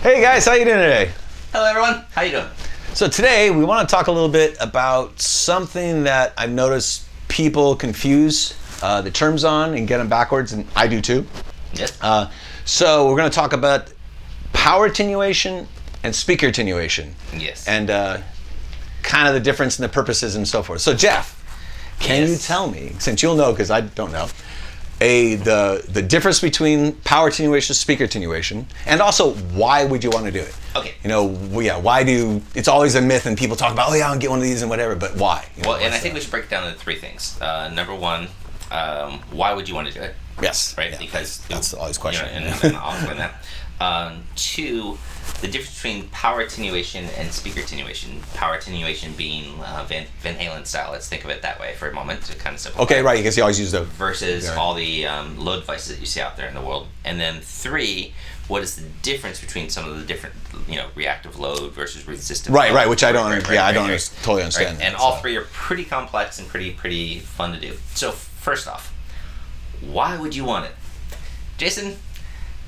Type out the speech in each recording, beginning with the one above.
Hey guys, how you doing today? Hello everyone, how you doing? So today we want to talk a little bit about something that I've noticed people confuse the terms on and get them backwards, and I do too. Yes. So we're going to talk about power attenuation and speaker attenuation. Yes. And kind of the difference in the purposes and so forth. So Jeff, can you Yes. tell me, since you'll know because I don't know, the difference between power attenuation, speaker attenuation, and also why would you want to do it? Okay. You know, why do, it's always a myth and people talk about, oh yeah, I'll get one of these and whatever, but why? You know, Well, and I think we should break it down into three things. Number one, why would you want to do it? Yes. Right? Yeah. Because That's always a question. and I'll explain that. Two, the difference between power attenuation and speaker attenuation. Power attenuation being Van Halen style. Let's think of it that way for a moment to kind of simplify. Okay, right, because you always use the... Versus all the load devices that you see out there in the world. And then three, what is the difference between some of the different, reactive load versus resistive Right, load? right, which I don't, I don't Right. totally understand. Right. And all three are pretty complex and pretty fun to do. So first off, why would you want it? Jason,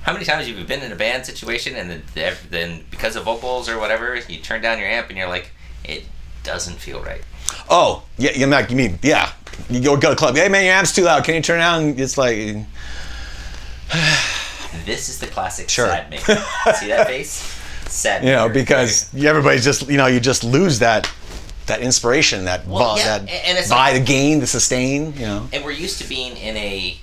how many times have you been in a band situation and then because of vocals or whatever, you turn down your amp and you're like, it doesn't feel right. Oh, yeah, you mean, yeah. You go to a club, hey man, your amp's too loud, can you turn it down? It's like... This is the classic Sure. sad maker. See that face? Sad maker. Because everybody's just, you just lose that inspiration, that and it's the gain, the sustain, And we're used to being in a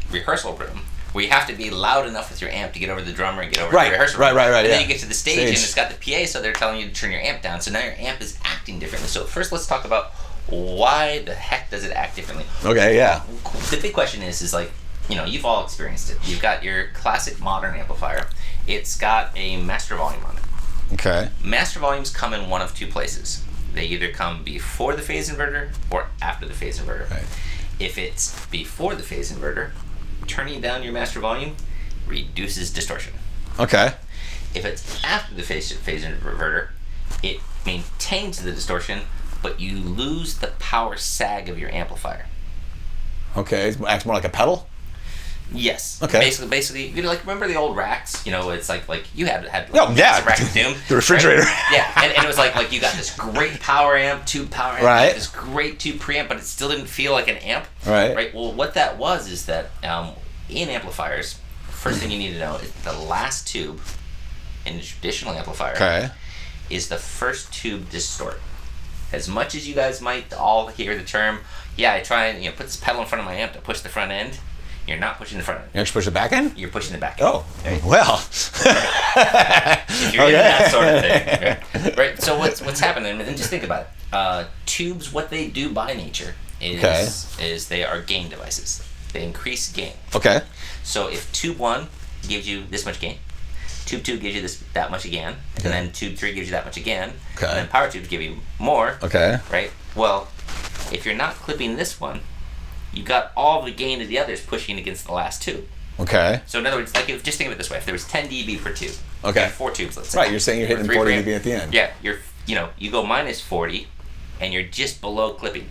rehearsal room where you have to be loud enough with your amp to get over the drummer and get over the rehearsal room. Right. And yeah. then you get to the stage and it's got the PA, so they're telling you to turn your amp down. So now your amp is acting differently. So first let's talk about why the heck does it act differently? Okay, yeah. The big question is like, you've all experienced it. You've got your classic modern amplifier. It's got a master volume on it. Okay. Master volumes come in one of two places. They either come before the phase inverter or after the phase inverter. Right. If it's before the phase inverter, turning down your master volume reduces distortion. Okay. If it's after the phase inverter, it maintains the distortion, but you lose the power sag of your amplifier. Okay, it acts more like a pedal? Yes. Okay. Basically, remember the old racks? It's like you had Oh, yeah. a rack of Doom. The refrigerator. Right? Yeah, and it was like you got this great power amp, tube power amp, Right. this great tube preamp, but it still didn't feel like an amp. Right. Right. Well, what that was is that in amplifiers, first thing you need to know is the last tube in a traditional amplifier is the first tube distort. As much as you guys might all hear the term, yeah, I try and put this pedal in front of my amp to push the front end. You're not pushing the front end. You actually push it back in? You're pushing the back end. Oh, well. If you're into that sort of thing. Right? So what's happening, and just think about it. Tubes, what they do by nature is they are gain devices. They increase gain. Okay. So if tube 1 gives you this much gain, tube 2 gives you that much again, and then tube 3 gives you that much again, and then power tubes give you more. Okay. Right? Well, if you're not clipping this one, you got all the gain of the others pushing against the last tube. Okay. So in other words, just think of it this way: if there was 10 dB per tube, Okay. you have 4 tubes, let's say. Right, you're saying you're hitting 40 dB at the end. Yeah, you go minus 40, and you're just below clipping.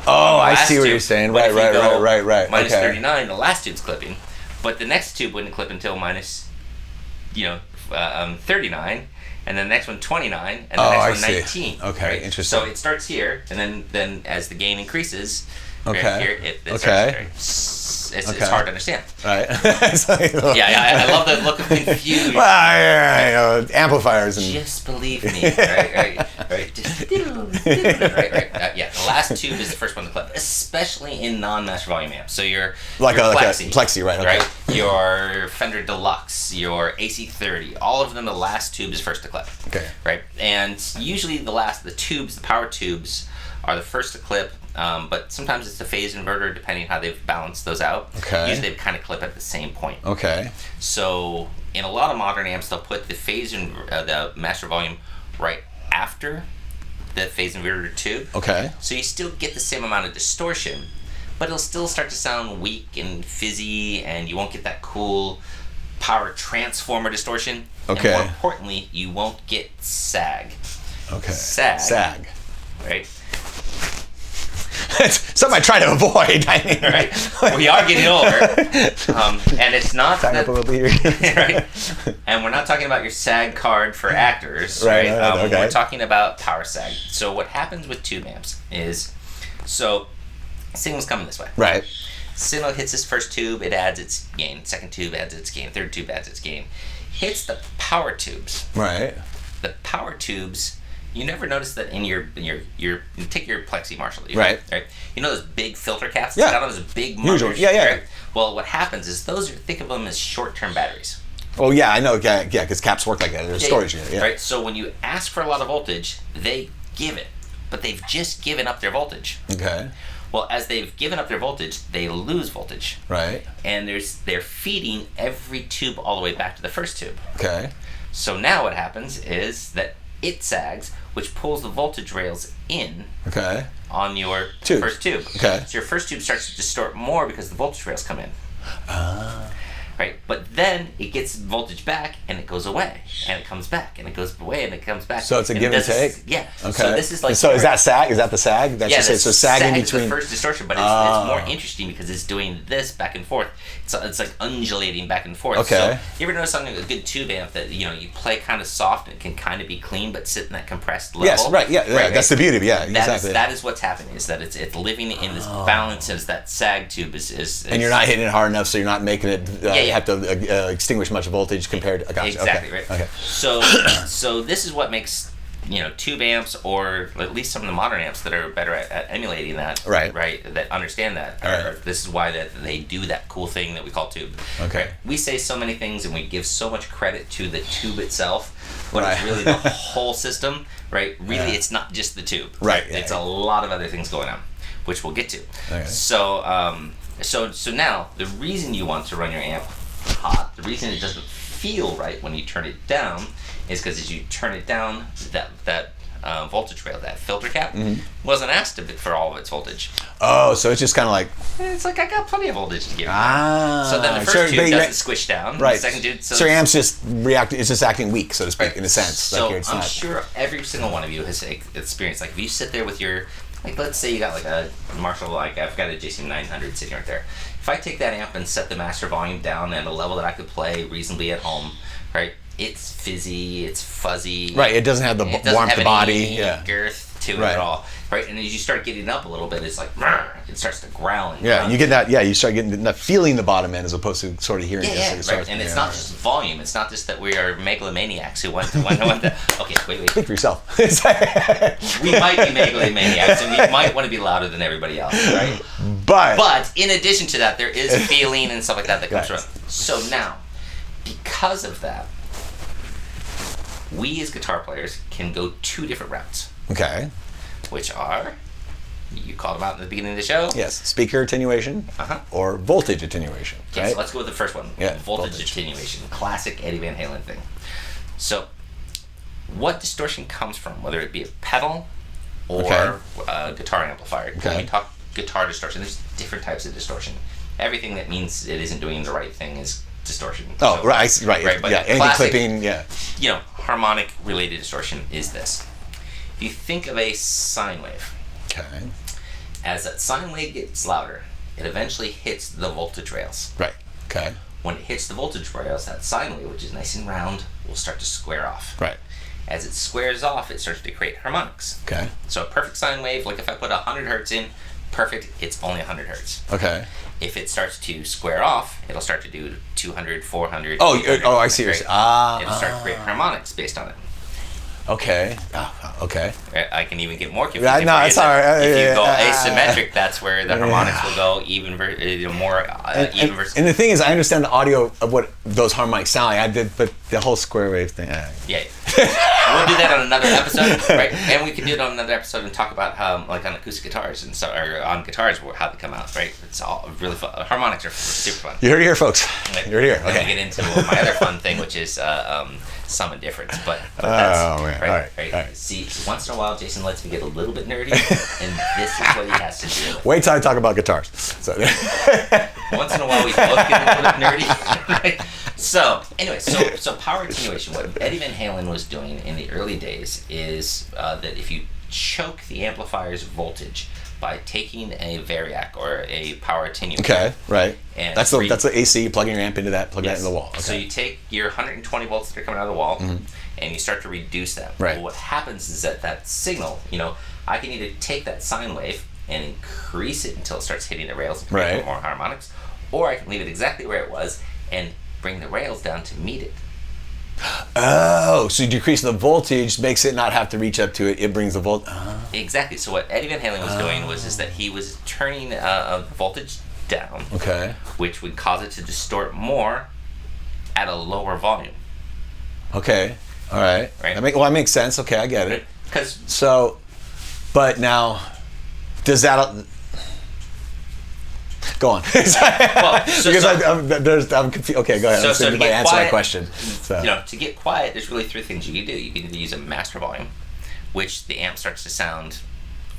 Oh, I see what tube, you're saying. but Right, if you go right. Minus okay. 39, the last tube's clipping, but the next tube wouldn't clip until minus, 39, and then the next one 29, and the next one 19. Okay, right? interesting. So it starts here, and then as the gain increases, Okay. right here it starts here. It's hard to understand. Right. Yeah, I love the look of confusion. Well, amplifiers and... Just believe me, right. Just right. Yeah, the last tube is the first one to clip, especially in non-master volume amps. So your Plexi, Plexi, right? Okay. Right. Your Fender Deluxe, your AC30, all of them, the last tube is first to clip. Okay. Right, and usually the power tubes, are the first to clip. But sometimes it's the phase inverter, depending on how they've balanced those out. Okay. Usually they kind of clip at the same point. Okay. So in a lot of modern amps, they'll put the the master volume right after the phase inverter tube. Okay. So you still get the same amount of distortion, but it'll still start to sound weak and fizzy, and you won't get that cool power transformer distortion. Okay. And more importantly, you won't get sag. Okay. Sag. Sag. Right? something I try to avoid. I mean, right? We are getting older, and it's not Time up a little bit here. right? And we're not talking about your SAG card for actors, right? Okay. We're talking about power SAG. So what happens with tube amps is, signal's coming this way. Right. Signal hits this first tube, it adds its gain. Second tube adds its gain. Third tube adds its gain. Hits the power tubes. Right. The power tubes, you never notice that in your you take your Plexi Marshall. Right. You know those big filter caps? Yeah. It's got all those big motors. Usually. Yeah. Right? Well, what happens is think of them as short-term batteries. Oh yeah, I know. Yeah, because caps work like that. There's storage unit. Yeah. Right. So when you ask for a lot of voltage, they give it, but they've just given up their voltage. Okay. Well, as they've given up their voltage, they lose voltage. Right. And they're feeding every tube all the way back to the first tube. Okay. So now what happens is that it sags, which pulls the voltage rails in on your first tube. Okay. So your first tube starts to distort more because the voltage rails come in. Right? But then it gets voltage back and it goes away. And it comes back and it goes away and it comes back. So it's a give and take? Yeah. Okay. So this is like... So is that sag? Is that the sag? That's yeah, so sagging between... the first distortion, but it's more interesting because it's doing this back and forth. It's like undulating back and forth. Okay. So you ever notice on a good tube amp that you play kind of soft and it can kind of be clean but sit in that compressed level? Yes, right, yeah. That's the beauty of it, yeah, exactly. That is what's happening, is that it's living in this balance as that sag tube is... And you're not hitting it hard enough so you're not making it have to extinguish much voltage compared to... Gotcha. Exactly, okay. right. Okay. So this is what makes tube amps, or at least some of the modern amps that are better at emulating that, right, that understand that. This is why that they do that cool thing that we call tube. Okay. Right? We say so many things and we give so much credit to the tube itself, but it's really the whole system, right? Really, it's not just the tube. Right. It's a lot of other things going on, which we'll get to. Okay. So now the reason you want to run your amp hot, the reason it doesn't feel right when you turn it down, is because as you turn it down, that voltage rail, that filter cap, wasn't asked for all of its voltage. Oh, so it's just kind of like... It's like, I got plenty of voltage to give you. So then the first tube doesn't squish down. Right. The second tube... So your amp's just it's just acting weak, so to speak, in a sense. So I'm sure every single one of you has experienced, like if you sit there with your... Like let's say you got like a Marshall, like I've got a JCM 900 sitting right there. If I take that amp and set the master volume down at a level that I could play reasonably at home, right? It's fizzy, it's fuzzy. Right, it doesn't have the warmth of the body. Girth to it at all. Right, and as you start getting up a little bit, it's like, it starts to growl. And and you get that, you start getting that feeling the bottom end as opposed to sort of hearing it. Right, and it's not just volume, it's not just that we are megalomaniacs who want to okay, wait. Speak for yourself. We might be megalomaniacs, and we might want to be louder than everybody else, right? But in addition to that, there is feeling and stuff like that comes from. So now, because of that, we as guitar players can go two different routes. Okay. Which are, you called them out in the beginning of the show. Yes, speaker attenuation or voltage attenuation. Okay, so let's go with the first one. Yeah, voltage attenuation, classic Eddie Van Halen thing. So, what distortion comes from, whether it be a pedal or a guitar amplifier? Okay. When we talk guitar distortion, there's different types of distortion. Everything that means it isn't doing the right thing is distortion. Oh, so, right. But classic, clipping, harmonic related distortion is this. If you think of a sine wave, as that sine wave gets louder, it eventually hits the voltage rails. Right. Okay. When it hits the voltage rails, that sine wave, which is nice and round, will start to square off. Right. As it squares off, it starts to create harmonics. Okay. So a perfect sine wave, like if I put 100 hertz in, perfect, it's only 100 hertz. Okay. If it starts to square off, it'll start to do 200, 400. Oh, I see. It'll start to create harmonics based on it. Okay. Okay. I can even get more confusing. Yeah, no, it's all right. If you go asymmetric, that's where the harmonics will go even more even versus. And the thing is, I understand the audio of what those harmonics sound like. I did, but the whole square wave thing. Yeah. We'll do that on another episode, right? And we can do it on another episode and talk about how, like on acoustic guitars and so, or on guitars, how they come out, right? It's all really fun. Harmonics are super fun. You heard it here, folks. You're here. Okay. Then we get into my other fun thing, which is sum and difference, but that's man. Right. All right. See, once in a while, Jason lets me get a little bit nerdy, and this is what he has to do. Wait till I talk about guitars. So. Once in a while, we both get a little bit nerdy. Right? So anyway, so power attenuation. What Eddie Van Halen was doing in the early days is that if you choke the amplifier's voltage by taking a variac or a power attenuator. Okay, right. And that's the AC, plugging your amp into that, plug that Yes. into the wall. Okay. So you take your 120 volts that are coming out of the wall, and you start to reduce them. Right. Well, what happens is that signal, I can either take that sine wave and increase it until it starts hitting the rails and create Right. more harmonics, or I can leave it exactly where it was and bring the rails down to meet it. Oh, so you decrease the voltage, makes it not have to reach up to it. It brings the volt. Exactly. So what Eddie Van Halen was doing was that he was turning voltage down, Okay. which would cause it to distort more at a lower volume. Okay. All right. Right. That makes sense. Okay, I get it. Because So, but now, does that? Go on. Because I'm confused. Okay, go ahead. So to Answer get that quiet, question. So. to get quiet, there's really three things you can do. You can either use a master volume, which the amp starts to sound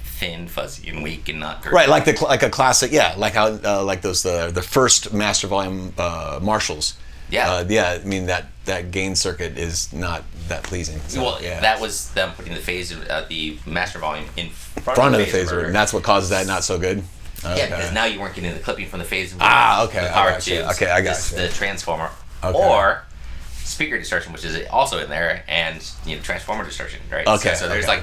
thin, fuzzy, and weak, and not great. Right, like a classic, yeah, like how like those the first master volume Marshalls. Yeah. I mean that gain circuit is not that pleasing. So, Well, yeah. that was them putting the master volume in front of the phase inverter, and that's what causes that not so good. Yeah, because now you weren't getting the clipping from the phase inverter. Okay. The power I got you. tubes. Okay, I got just you. the transformer. Okay. Or speaker distortion, which is also in there, and transformer distortion, right? Okay. So there's like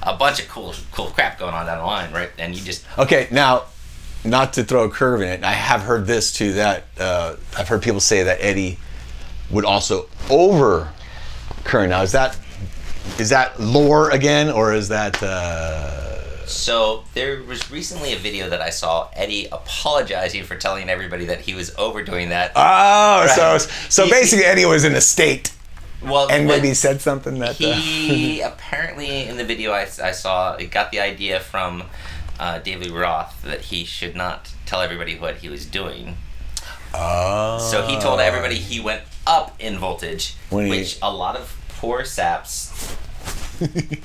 a bunch of cool crap going on down the line, right? And you just Okay, now, not to throw a curve in it, I have heard this too, that I've heard people say that Eddie would also over current. Now, is that lore again, or is that... So there was recently a video that I saw Eddie apologizing for telling everybody that he was overdoing that. Oh, Right. so basically Eddie was in a state Well, and maybe said something that... he apparently in the video I saw, it got the idea from David Roth that he should not tell everybody what he was doing. Oh. So he told everybody he went up in voltage, When he- which a lot of poor saps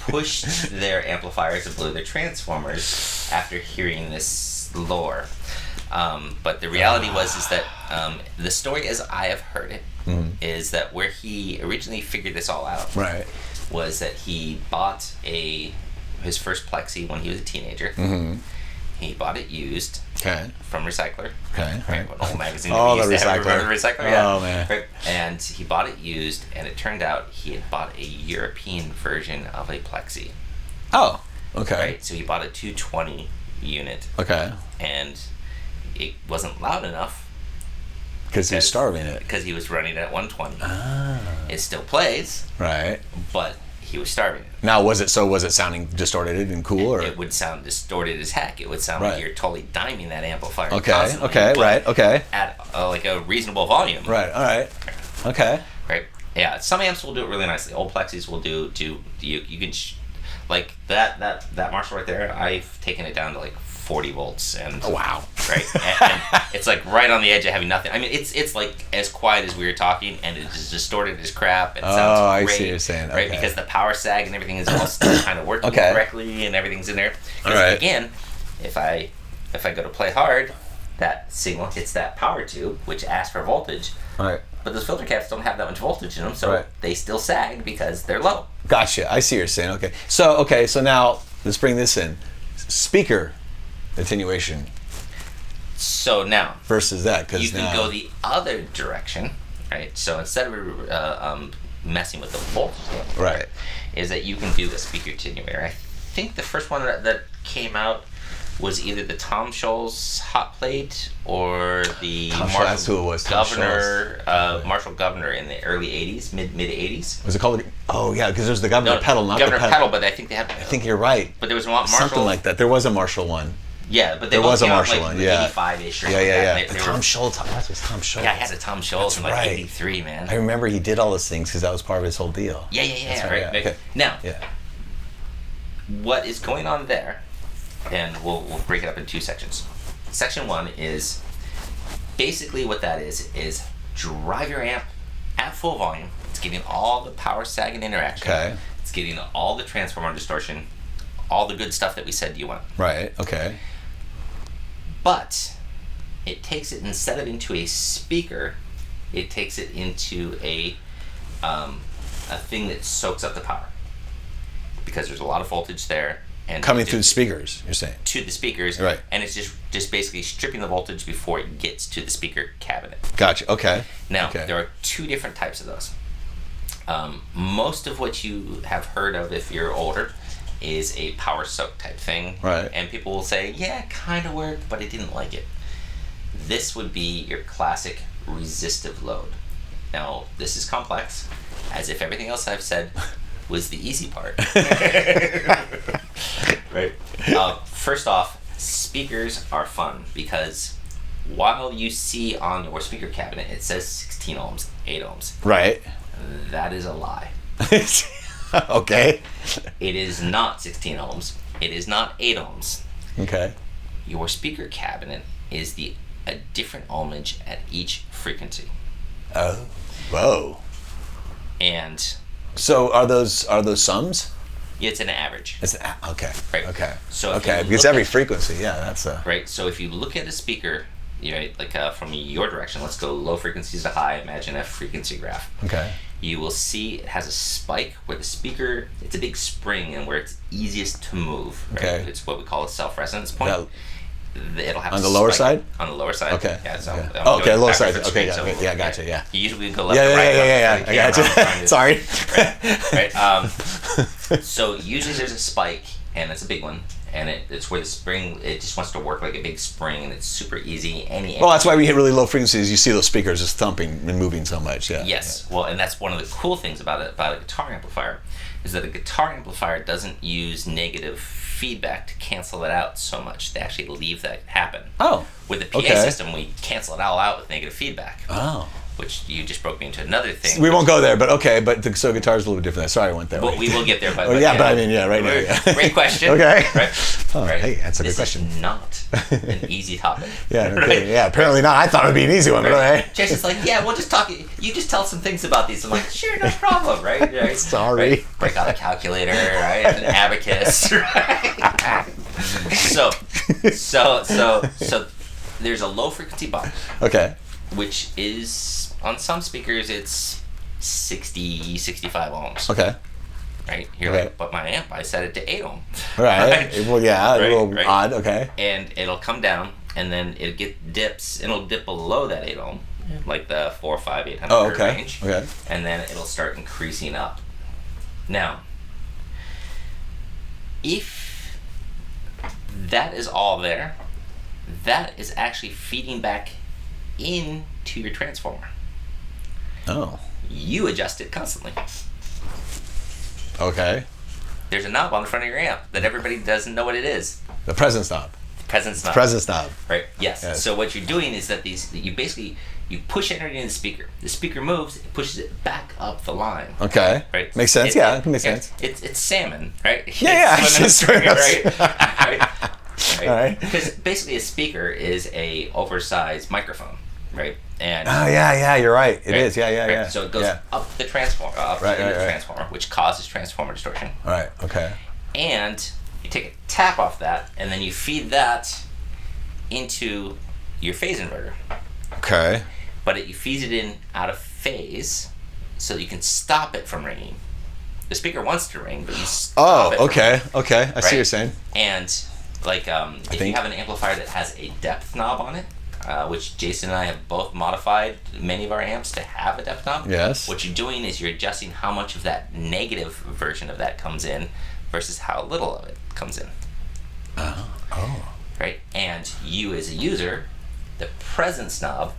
pushed their amplifiers and blew their transformers after hearing this lore. But the reality is that the story, as I have heard it, is that where he originally figured this all out Right. was that he bought his first Plexi when he was a teenager. Mm-hmm. He bought it used Okay. from Recycler. Okay. Right, an old magazine. Oh, that we the used to have. Recycler. Remember Recycler? Yeah. Oh, man. Right. And he bought it used, and it turned out he had bought a European version of a Plexi. Oh, okay. Right. So he bought a 220 unit, Okay. and it wasn't loud enough Because he was starving it. because he was running at 120. Ah. It still plays, Right. but he was starving it. Now, was it sounding distorted and cool, or? It would sound distorted as heck. It would sound Right. like you're totally diming that amplifier. Okay. constantly, Okay. but Right. Okay. At like a reasonable volume. Right. All right. Okay. Right. Yeah. Some amps will do it really nicely. Old Plexis will do you can like that Marshall right there. I've taken it down to like 40 volts and Oh, wow. right, and it's like right on the edge of having nothing. I mean, it's like as quiet as we were talking, and it's as distorted as crap. It sounds I great, see what you're saying. right? Okay. Because the power sag and everything is all still kind of working Okay. correctly, and everything's in there. 'Cause All right. again, if I go to play hard, that signal hits that power tube, which asks for voltage. All right. But those filter caps don't have that much voltage in them, so Right. they still sag because they're low. Gotcha. I see what you're saying. Okay. So now let's bring this in. Speaker attenuation So now versus that, because you can go the other direction, right? So instead of messing with the voltage, right. is that you can do a speaker attenuator. I think the first one that came out was either the Tom Scholl's hot plate or the Tom Scholl, that's who it was, Tom Marshall Governor in the early 80s, mid 80s. Was it called? Oh yeah, because there's the Governor pedal, not Governor the pedal, but I think they had. I think you're right. But there was one Marshall. Something like that. There was a Marshall one. Yeah, but they There both was a came out Marshall like one, yeah. 85-ish or Yeah. something like that. The They Tom were- Scholl. That was Tom Scholl. Yeah, I had a Tom Scholl's in like right. 83, man. I remember he did all those things because that was part of his whole deal. Yeah, That's right. yeah. Okay. Now, Yeah. what is going on there, and we'll break it up in two sections. Section one is basically what that is drive your amp at full volume. It's getting all the power sag and interaction. Okay. It's getting all the transformer distortion, all the good stuff that we said you want. Right. Okay. But it takes it, instead of into a speaker, it takes it into a thing that soaks up the power, because there's a lot of voltage there, and coming through the speakers, you're saying? To the speakers, right? And it's just basically stripping the voltage before it gets to the speaker cabinet. Gotcha. Okay. Now there are two different types of those. Most of what you have heard of, if you're older, is a power soak type thing, right? And people will say, "Yeah, it kind of worked, but I didn't like it." This would be your classic resistive load. Now, this is complex, as if everything else I've said was the easy part. Right. First off, speakers are fun because while you see on your speaker cabinet it says 16 ohms, 8 ohms. Right. That is a lie. Okay. It is not 16 ohms. It is not 8 ohms. Okay. Your speaker cabinet is a different ohmage at each frequency. Oh. Whoa. And so are those sums? Yeah, it's an average. It's okay. Right. Okay. So because every frequency, yeah, that's a right. So if you look at a speaker, right, like from your direction, let's go low frequencies to high. Imagine a frequency graph. Okay. You will see it has a spike where the speaker, it's a big spring, and where it's easiest to move. Right? Okay. It's what we call a self-resonance point. Yeah. It'll have on the lower side. On the lower side. Okay. Yeah. So okay, lower side. Okay. Yeah, gotcha. Yeah. You usually go left to right. Yeah. I gotcha. Sorry. Right. So usually there's a spike, and it's a big one, and it's where the spring, it just wants to work like a big spring, and it's super easy. Well, that's why we hit really low frequencies. You see those speakers just thumping and moving so much. Yeah. Yes. Yeah. Well, and that's one of the cool things about a guitar amplifier, is that a guitar amplifier doesn't use negative feedback to cancel it out so much. They actually leave that happen. Oh. With the PA system, we cancel it all out with negative feedback. Oh. Which you just broke me into another thing. We won't go there, but okay. But so guitar's a little bit different. Sorry, I went there. Well, we will get there. But, but I mean, right now. Yeah. Great question. Okay. Right. Oh, right. Hey, that's a good question. This is not an easy topic. Yeah. Okay. Right? Yeah. Apparently not. I thought it would be an easy one, but okay. Jason's like, yeah, we'll just talk. You just tell some things about these. I'm like, sure, no problem, right? Sorry. Right? Break out a calculator, right? An abacus, right? So there's a low frequency bump. Okay. Which is, on some speakers, it's 60, 65 ohms. Okay. Right? You're like, but my amp, I set it to 8 ohm. Right. Well, yeah, a little odd. Okay. And it'll come down, and then it'll dip below that 8 ohm, like the 4, 5, 800 range. Okay. And then it'll start increasing up. Now, if that is all there, that is actually feeding back into your transformer. Oh. You adjust it constantly. Okay. There's a knob on the front of your amp that everybody doesn't know what it is. The presence knob. Presence knob. Right. Yes. So what you're doing is that you push energy in the speaker. The speaker moves, it pushes it back up the line. Okay. Right. Makes sense. It makes sense. It's salmon, right? Yeah. It's speaker, right? Right. All right. Because basically a speaker is a oversized microphone, right? And you're right. It is. Yeah. So it goes up the transformer, transformer, which causes transformer distortion. Right. Okay. And you take a tap off that, and then you feed that into your phase inverter. Okay. But you feed it in out of phase, so you can stop it from ringing. The speaker wants to ring, but you stop it. Okay. Okay. I see what you're saying. And like, if you have an amplifier that has a depth knob on it, which Jason and I have both modified many of our amps to have a depth knob. Yes. What you're doing is you're adjusting how much of that negative version of that comes in versus how little of it comes in. Oh. Right? And you as a user, the presence knob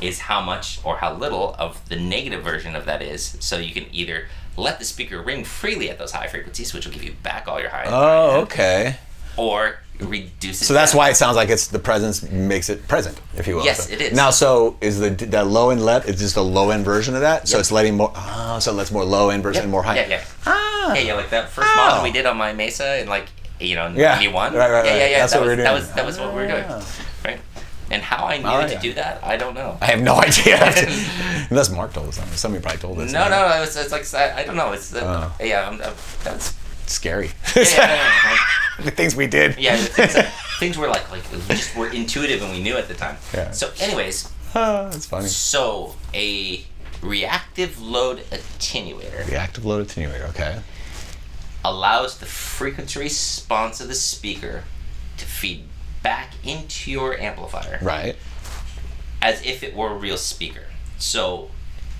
is how much or how little of the negative version of that is. So you can either let the speaker ring freely at those high frequencies, which will give you back all your high. Okay. Or reduce it. So that's why it sounds like it's the presence makes it present, if you will. Yes, it is. Now, so is that low end left? It's just a low end version of that. Yep. So it's letting more. So it lets more low end version and more high. Yeah. Yeah, like that first model we did on my Mesa in 91. Right. Yeah. That's what we were doing. That was what we were doing. Right. And how I knew to do that, I don't know. I have no idea. Unless Mark told us. Somebody probably told us. No. It's like I don't know. It's that's scary. Yeah. The things we did. Yeah, things were like we just were intuitive and we knew at the time. Yeah. So, anyways. That's funny. So a reactive load attenuator. Reactive load attenuator. Okay. allows the frequency response of the speaker to feed back into your amplifier. Right. As if it were a real speaker. So,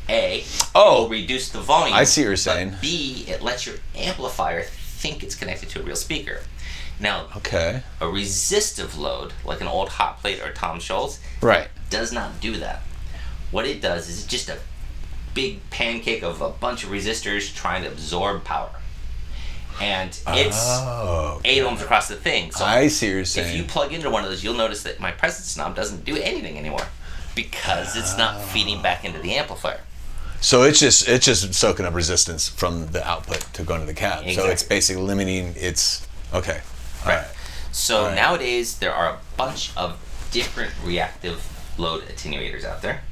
A, it will reduce the volume. I see what you're saying. But B, it lets your amplifier think it's connected to a real speaker. Now, a resistive load, like an old hot plate or Tom Scholz, does not do that. What it does is just a big pancake of a bunch of resistors trying to absorb power. And it's 8 ohms across the thing. So I see what you're saying. If you plug into one of those, you'll notice that my presence knob doesn't do anything anymore because it's not feeding back into the amplifier. So it's just soaking up resistance from the output to go into the cab. Exactly. So it's basically limiting its okay. All right. So nowadays there are a bunch of different reactive load attenuators out there.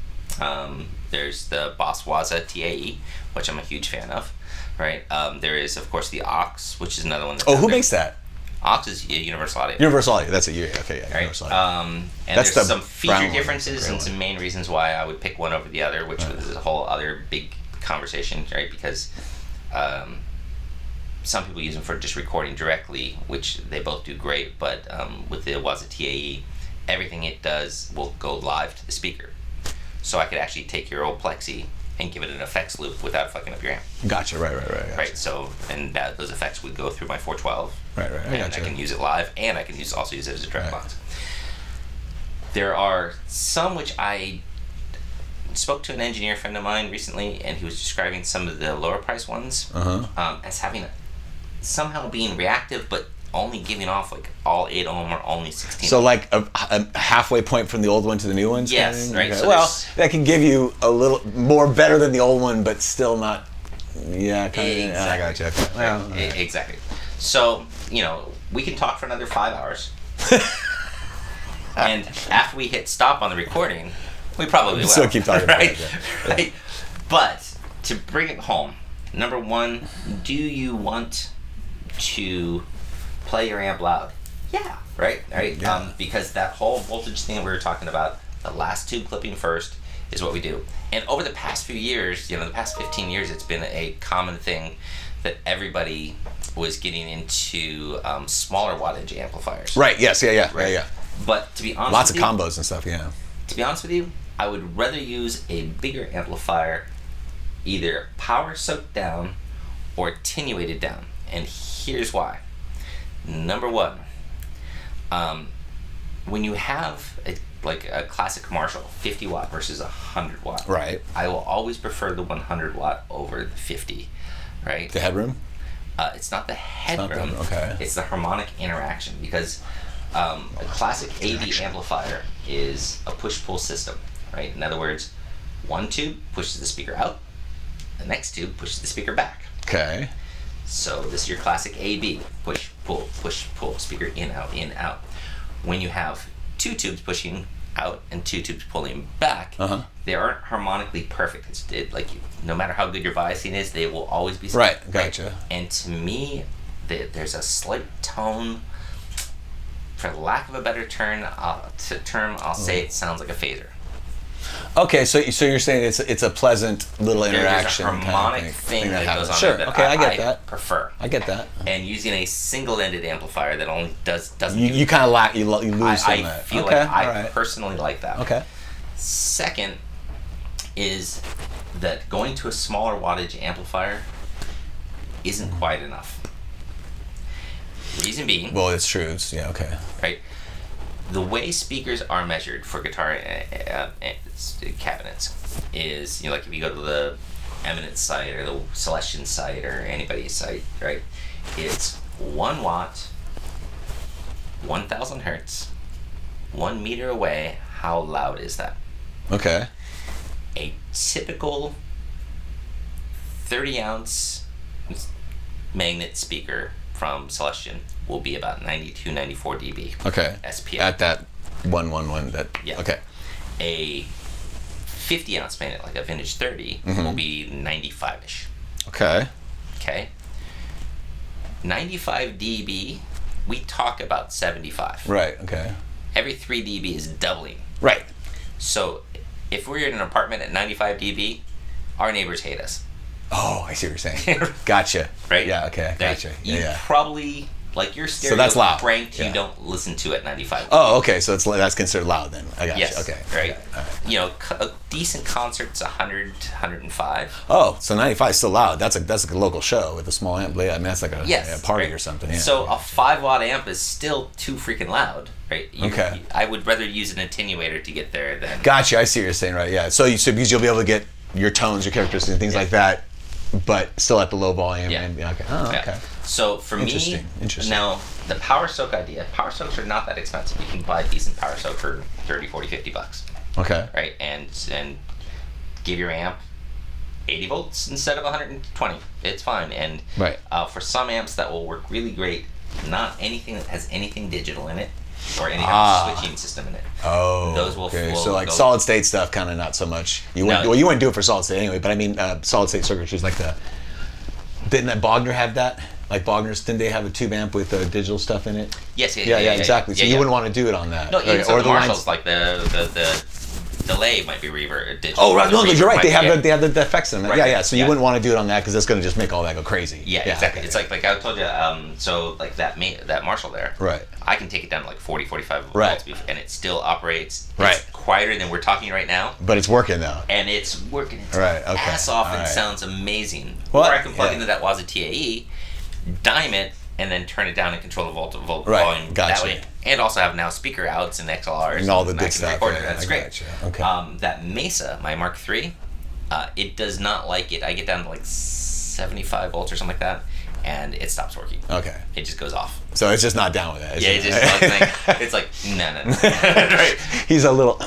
There's the Boss Waza TAE, which I'm a huge fan of. Right. There is of course the Aux, which is another one. That's who makes that? Aux is Universal Audio. Universal Audio. That's it. Okay. Yeah. Right? Universal Audio. And that's there's some feature differences and some main reasons why I would pick one over the other, which was a whole other big conversation, right? Because some people use them for just recording directly, which they both do great, but with the Waza TAE, everything it does will go live to the speaker. So I could actually take your old Plexi and give it an effects loop without fucking up your amp. Gotcha. Right. Gotcha. Right. So, and those effects would go through my 412. Right. And I can use it live, and I can also use it as a direct box. There are some which I spoke to an engineer friend of mine recently, and he was describing some of the lower price ones as having somehow being reactive, but only giving off like all 8 ohm or only 16 So ohm. like a halfway point from the old one to the new one? Yes, right. Okay. So well, that can give you a little more better than the old one, but still not. Yeah, kind of. Exactly. I got you. Okay. Well, Exactly. So, we can talk for another 5 hours. And after we hit stop on the recording, we probably will. Still keep talking right? about it. Yeah. Right. But to bring it home, number one, do you want to play your amp loud? Yeah. Right? Yeah. Because that whole voltage thing we were talking about, the last tube clipping first, is what we do. And over the past few years, the past 15 years, it's been a common thing that everybody was getting into smaller wattage amplifiers. Right. Yes. Yeah. Right? Yeah. But to be honest Lots with of combos and stuff. Yeah. To be honest with you, I would rather use a bigger amplifier, either power soaked down or attenuated down. And here's why. Number one, when you have a classic Marshall 50 watt versus 100 watt, right, I will always prefer the 100 watt over the 50, right? The headroom? It's not the headroom. Okay. It's the harmonic interaction, because a classic AV amplifier is a push-pull system, right? In other words, one tube pushes the speaker out, the next tube pushes the speaker back. Okay. So this is your classic AB, push, pull, speaker in, out. When you have two tubes pushing out and two tubes pulling back, they aren't harmonically perfect. No matter how good your biasing is, they will always be right. Gotcha. Right? And to me, there's a slight tone. For lack of a better term, I'll say it sounds like a phaser. Okay, so you're saying it's a pleasant little interaction. There's a harmonic kind of thing that goes on sure. there that Okay, I get that. prefer. I get that. And using a single-ended amplifier that only doesn't. You kind of lack. You lose some of that. I feel okay, like I personally like that. Okay. Second is that going to a smaller wattage amplifier isn't quite enough. Reason being. Well, it's true. It's okay. Right. The way speakers are measured for guitar cabinets is, like if you go to the Eminence site or the Celestion site or anybody's site, right? It's 1 watt, 1,000 hertz, 1 meter away. How loud is that? Okay. A typical 30-ounce magnet speaker from Celestion will be about 92, 94 dB. Okay. SPL. At that 111. Yeah. Okay. A 50-ounce magnet, like a Vintage 30, will be 95-ish. Okay. Okay. 95 dB, we talk about 75. Right. Okay. Every 3 dB is doubling. Right. So if we're in an apartment at 95 dB, our neighbors hate us. Oh, I see what you're saying. Gotcha. Right? Yeah. Okay. Gotcha. You Yeah. probably, like your stereo So that's loud. cranked, Yeah. you don't listen to at 95. Oh, okay. So that's considered loud then. I got Yes. you. Okay. Right. Okay. All right. You know, a decent concert's 100, 105. Oh, so 95 is still loud. That's like a local show with a small amp. Yeah, I mean that's like a party right. or something. Yeah. So a 5-watt amp is still too freaking loud, right? Okay. I would rather use an attenuator to get there than. Gotcha. I see what you're saying. Right. Yeah. So because you'll be able to get your tones, your characteristics, and things like that, but still at the low volume. Yeah. And, okay. Oh, okay. Yeah. So for me, now the power soak idea, power soaks are not that expensive. You can buy a decent power soak for 30, 40, 50 bucks. Okay. Right, and give your amp 80 volts instead of 120. It's fine. And Right. For some amps that will work really great, not anything that has anything digital in it or any kind of switching system in it. Oh. Those will So like solid state stuff, kind of not so much. You wouldn't do it for solid state anyway. But I mean, solid state circuitry is like didn't that Bogner have that? Like Bogner's, didn't they have a tube amp with digital stuff in it? Yes, Yeah, exactly. So you wouldn't want to do it on that. No, even or the Marshalls, like the delay might be digital. Oh, right. No, you're right. They have the effects in them. Right. Yeah. So you wouldn't want to do it on that because that's going to just make all that go crazy. Yeah, exactly. Okay. It's like I told you. So like that Marshall there. Right. I can take it down to like 40, 45 Right. volts, and it still operates. Right. It's quieter than we're talking right now. But it's working though. And it's working its Right. Okay. ass off All and right. sounds amazing. Well, or I can plug yeah. into that Waza TAE, dime it, and then turn it down and control the volt Right. volume Gotcha. that way. And also have now speaker outs and XLRs And all the I good can stuff. record it. Yeah, That's I great. gotcha. Okay. That Mesa, my Mark III, it does not like it. I get down to like 75 volts or something like that, and it stops working. Okay. It just goes off. So it's just not down with that. It's just it's like no. Right. He's a little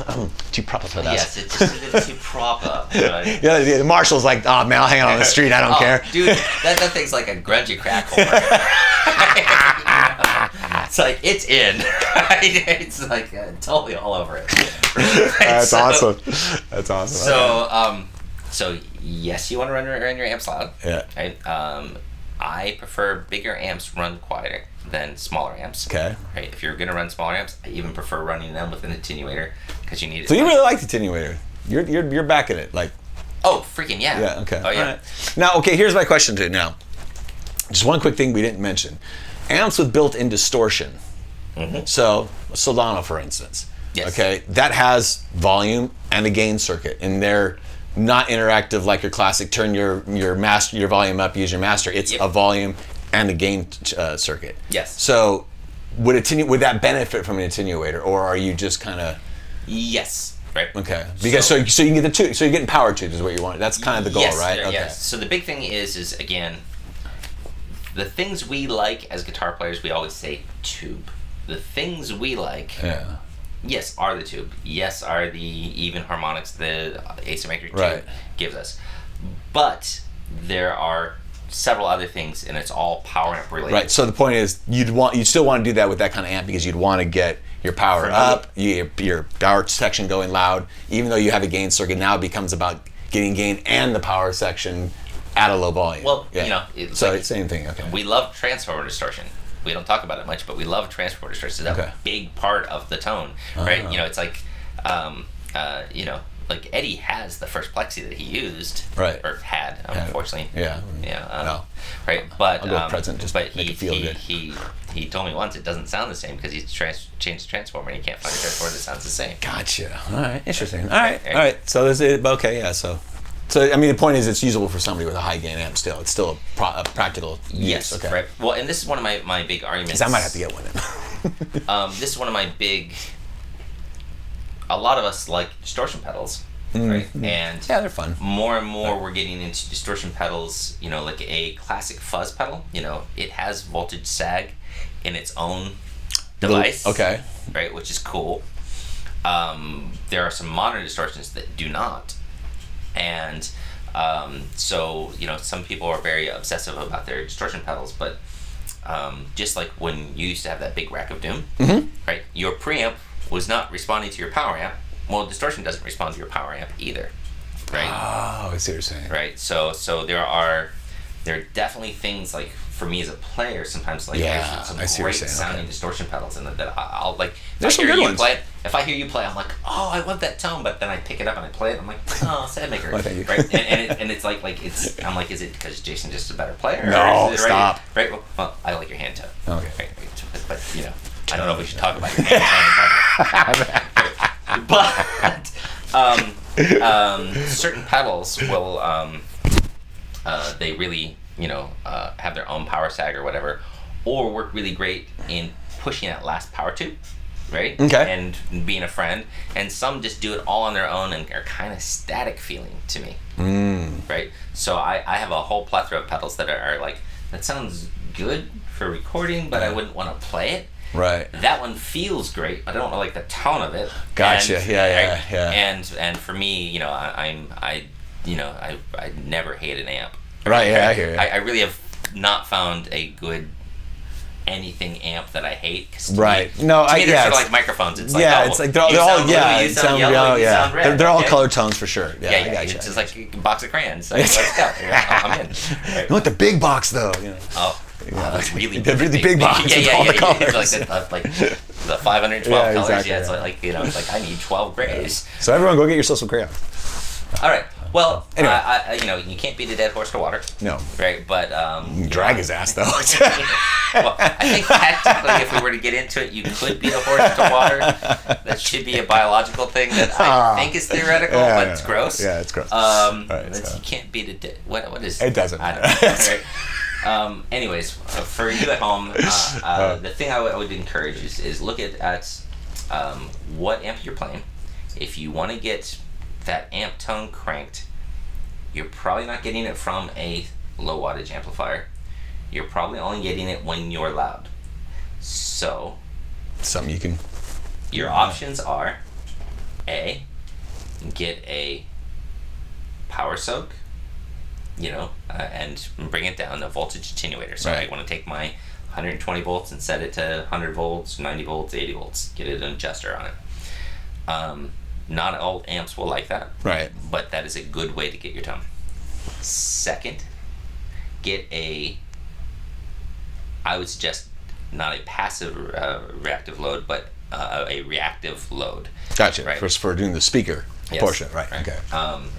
too proper for that. Yes, it's just a little too proper. Right? Yeah, the Marshall's like, oh man, I'll hang out on the street. I don't care. Dude, that thing's like a grungy crack whore. It's like, it's in. It's like totally all over it. That's awesome. That's awesome. So yes, you want to run your amps loud. Yeah. Right? I prefer bigger amps run quieter than smaller amps. Okay. Right. If you're gonna run smaller amps, I even prefer running them with an attenuator because you need it. So you really like the attenuator. You're backing it, like. Oh, freaking yeah. Yeah. Okay. Oh yeah. All right. Now, okay. Here's my question to you. Now, just one quick thing we didn't mention: amps with built-in distortion. Mm-hmm. So, Soldano, for instance. Yes. Okay. That has volume and a gain circuit, and they're not interactive like your classic. Turn your volume up, use your master. It's a volume and a gain circuit. Yes. So, would that benefit from an attenuator, or are you just kind of? Yes. Right. Okay. Because so you can get the two. So you're getting power tubes is what you want. That's kind of the goal, right? Okay. Yes. So the big thing is again, the things we like as guitar players, we always say tube. The things we like. Yeah. Yes, are the tube. Yes, are the even harmonics the asymmetric Right. tube gives us. But there are several other things, and it's all power amp related. Right. So the point is, you'd still want to do that with that kind of amp because you'd want to get your power up, your power section going loud. Even though you have a gain circuit, now it becomes about getting gain and the power section at a low volume. Well, yeah. It's so like, same thing. Okay. We love transformer distortion. We don't talk about it much, but we love transformer distortion. It's a big part of the tone, right? It's like, like Eddie has the first plexi that he used, right? Or had, unfortunately. Yeah. Yeah. Right, but I'll go present just but make it feel good. He told me once it doesn't sound the same because he's changed the transformer and he can't find a transformer that sounds the same. Gotcha. All right. Interesting. All right. So there's it. Okay. Yeah. So I mean, the point is, it's usable for somebody with a high gain amp. Still, it's still a practical use. Yes. Okay. Right. Well, and this is one of my big arguments. I might have to get one then. This is one of my big. A lot of us like distortion pedals, right? And yeah, they're fun. More and more, we're getting into distortion pedals. Like a classic fuzz pedal. It has voltage sag in its own device. Okay. Right, which is cool. There are some modern distortions that do not. And so some people are very obsessive about their distortion pedals, but just like when you used to have that big rack of doom, right? Your preamp was not responding to your power amp. Well, distortion doesn't respond to your power amp either, right? Oh, I see what you're saying. Right. So there are definitely things like for me as a player sometimes like there's some great sounding distortion pedals and that I'll like. There's some good ones. if I hear you play, I'm like, oh, I want that tone, but then I pick it up and I play it. I'm like, oh, sad maker. Well, thank you. Right? And it's like I'm like, is it because Jason's just a better player? No, or is it stop. Right? Well, I like your hand tone. Okay. Right? But I don't know if we should talk about your hand tone. But certain pedals will they really have their own power sag or whatever, or work really great in pushing that last power tube, right? Okay. And being a friend, and some just do it all on their own and are kind of static feeling to me, right? So I have a whole plethora of pedals that are like, that sounds good for recording, but I wouldn't want to play it. Right. That one feels great, but I don't like the tone of it. Gotcha. And, Yeah. And for me, I never hate an amp. Right. Yeah, I hear you. I really have not found a good anything amp that I hate. Right. They're sort of like microphones. It's like, it's like they're all you sound yellow, you sound red. They're all color tones for sure. Yeah, I gotcha. It's just like a box of crayons. Like, let's go. I'm in. Right. You want the big box though? Oh. Wow, that's really the really big box with all the colors. Like the 512 colors. Exactly, It's like it's like I need 12 grays. So everyone, go get yourself some crayons. All right. Well, anyway. you can't beat a dead horse to water. No. Right, but drag his ass though. Well, I think technically, if we were to get into it, you could beat a horse to water. That should be a biological thing that I think is theoretical, but it's gross. Yeah, it's gross. You can't beat a dead. What is? It doesn't. I don't know. Right? Anyways, for you at home, the thing I would encourage is look at what amp you're playing. If you want to get that amp tone cranked, you're probably not getting it from a low wattage amplifier. You're probably only getting it when you're loud. So, something you can. Your options are A, get a power soak, and bring it down, a voltage attenuator. So I want to take my 120 volts and set it to 100 volts, 90 volts, 80 volts. Get an adjuster on it. Not all amps will like that. Right. But that is a good way to get your tone. Second, get I would suggest not a passive reactive load, but a reactive load. Gotcha. Right. For doing the speaker portion. Right. Okay.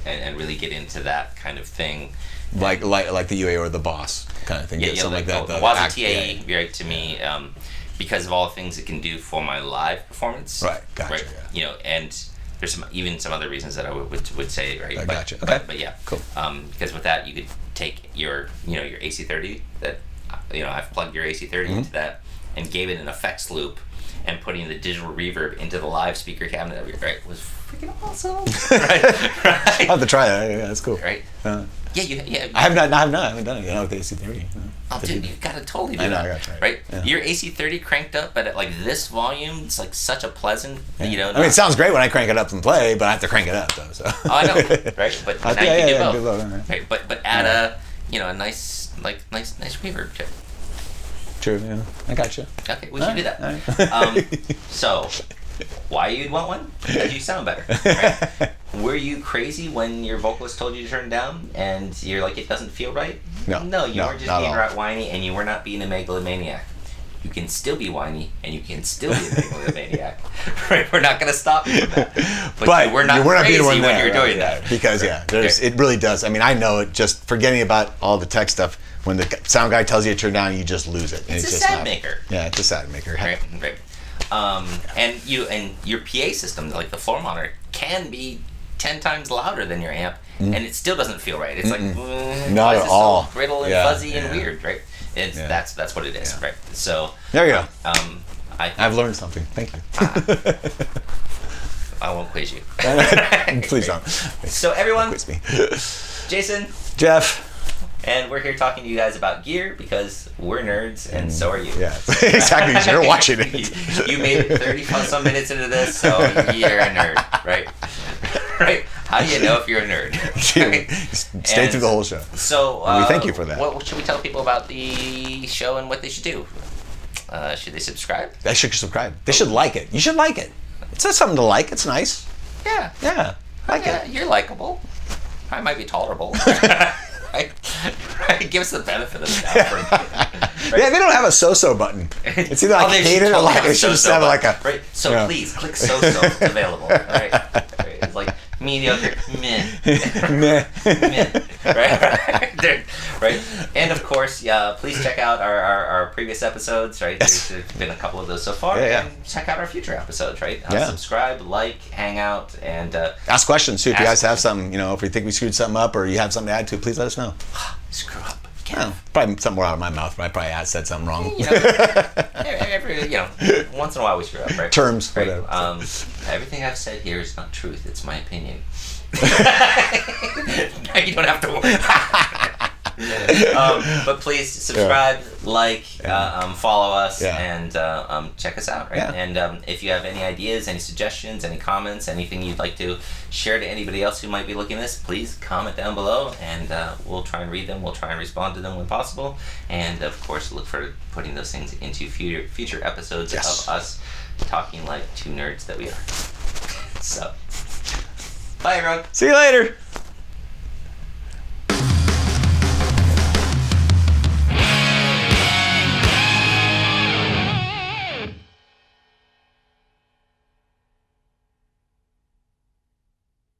And really get into that kind of thing. Like the UA or the Boss kind of thing. Yeah, something like that. The Wazoo TAE, right, to me, because of all the things it can do for my live performance. Right. Gotcha. Right. Yeah. And there's some other reasons that I would say, right? I gotcha. Okay. But yeah. Cool. Because with that, you could take your AC30 that, I've plugged your AC30 into that and gave it an effects loop, and putting the digital reverb into the live speaker cabinet, right, was freaking awesome. right? I'll have to try that. Yeah, that's cool. Right. Yeah. I haven't done it with the AC30. Oh, dude, you gotta totally do that. I gotta try it. Right? Yeah. Your AC30 cranked up, but at like this volume, it's like such a pleasant, it sounds great when I crank it up and play, but I have to crank it up though. So. Oh, I know, right? But now you can do both. Right. Right? But add a nice reverb to it. True. Yeah, I gotcha. Okay, we should do that. So, why you'd want one? Because you sound better. Right? Were you crazy when your vocalist told you to turn it down, and you're like, it doesn't feel right? No, you weren't just being whiny, and you were not being a megalomaniac. You can still be whiny, and you can still be a megalomaniac. Right? We're not going to stop you from that. But we're not crazy when you're doing that. Because it really does. I mean, I know it. Just forgetting about all the tech stuff. When the sound guy tells you to turn down, you just lose it. It's a sad maker. Yeah, it's a sad maker. Right. And your PA system, like the floor monitor, can be 10 times louder than your amp, and it still doesn't feel right. It's like not at all. So brittle and fuzzy and weird, right? That's what it is, right? So there you go. I've learned something. Thank you. I won't quiz you. Please don't. So everyone, quiz me. Jason, Jeff. And we're here talking to you guys about gear because we're nerds and so are you. Yeah, exactly. You're watching it. You made it 30-some minutes into this, so you're a nerd, right? Right? How do you know if you're a nerd? Right? Stay through the whole show. So we thank you for that. What should we tell people about the show and what they should do? Should they subscribe? They should subscribe. They should like it. You should like it. It's not something to like. It's nice. Yeah. Yeah. Like it. You're likable. I might be tolerable. right? Give us the benefit of the doubt. Yeah, they don't have a so-so button. It's either like hate it or like it should just have like a right. So please click so-so. It's available. Right. It's like mediocre, meh, meh. Right. And of course, please check out our previous episodes. Right. Yes. There's been a couple of those so far. Yeah. And check out our future episodes. Right. Yeah. Subscribe, like, hang out, and ask questions too. If you guys have questions. something, if you think we screwed something up or you have something to add to, please let us know. Screw up. Probably something more out of my mouth, but I probably said something wrong. Once in a while we screw up, right? Terms, right? whatever. Everything I've said here is not truth. It's my opinion. You don't have to worry. But please subscribe, like, follow us, and check us out, right? Yeah. And if you have any ideas, any suggestions, any comments, anything you'd like to share to anybody else who might be looking at this, please comment down below, and we'll try and read them. We'll try and respond to them when possible. And, of course, look for putting those things into future episodes of us talking like two nerds that we are. So, bye, everyone. See you later.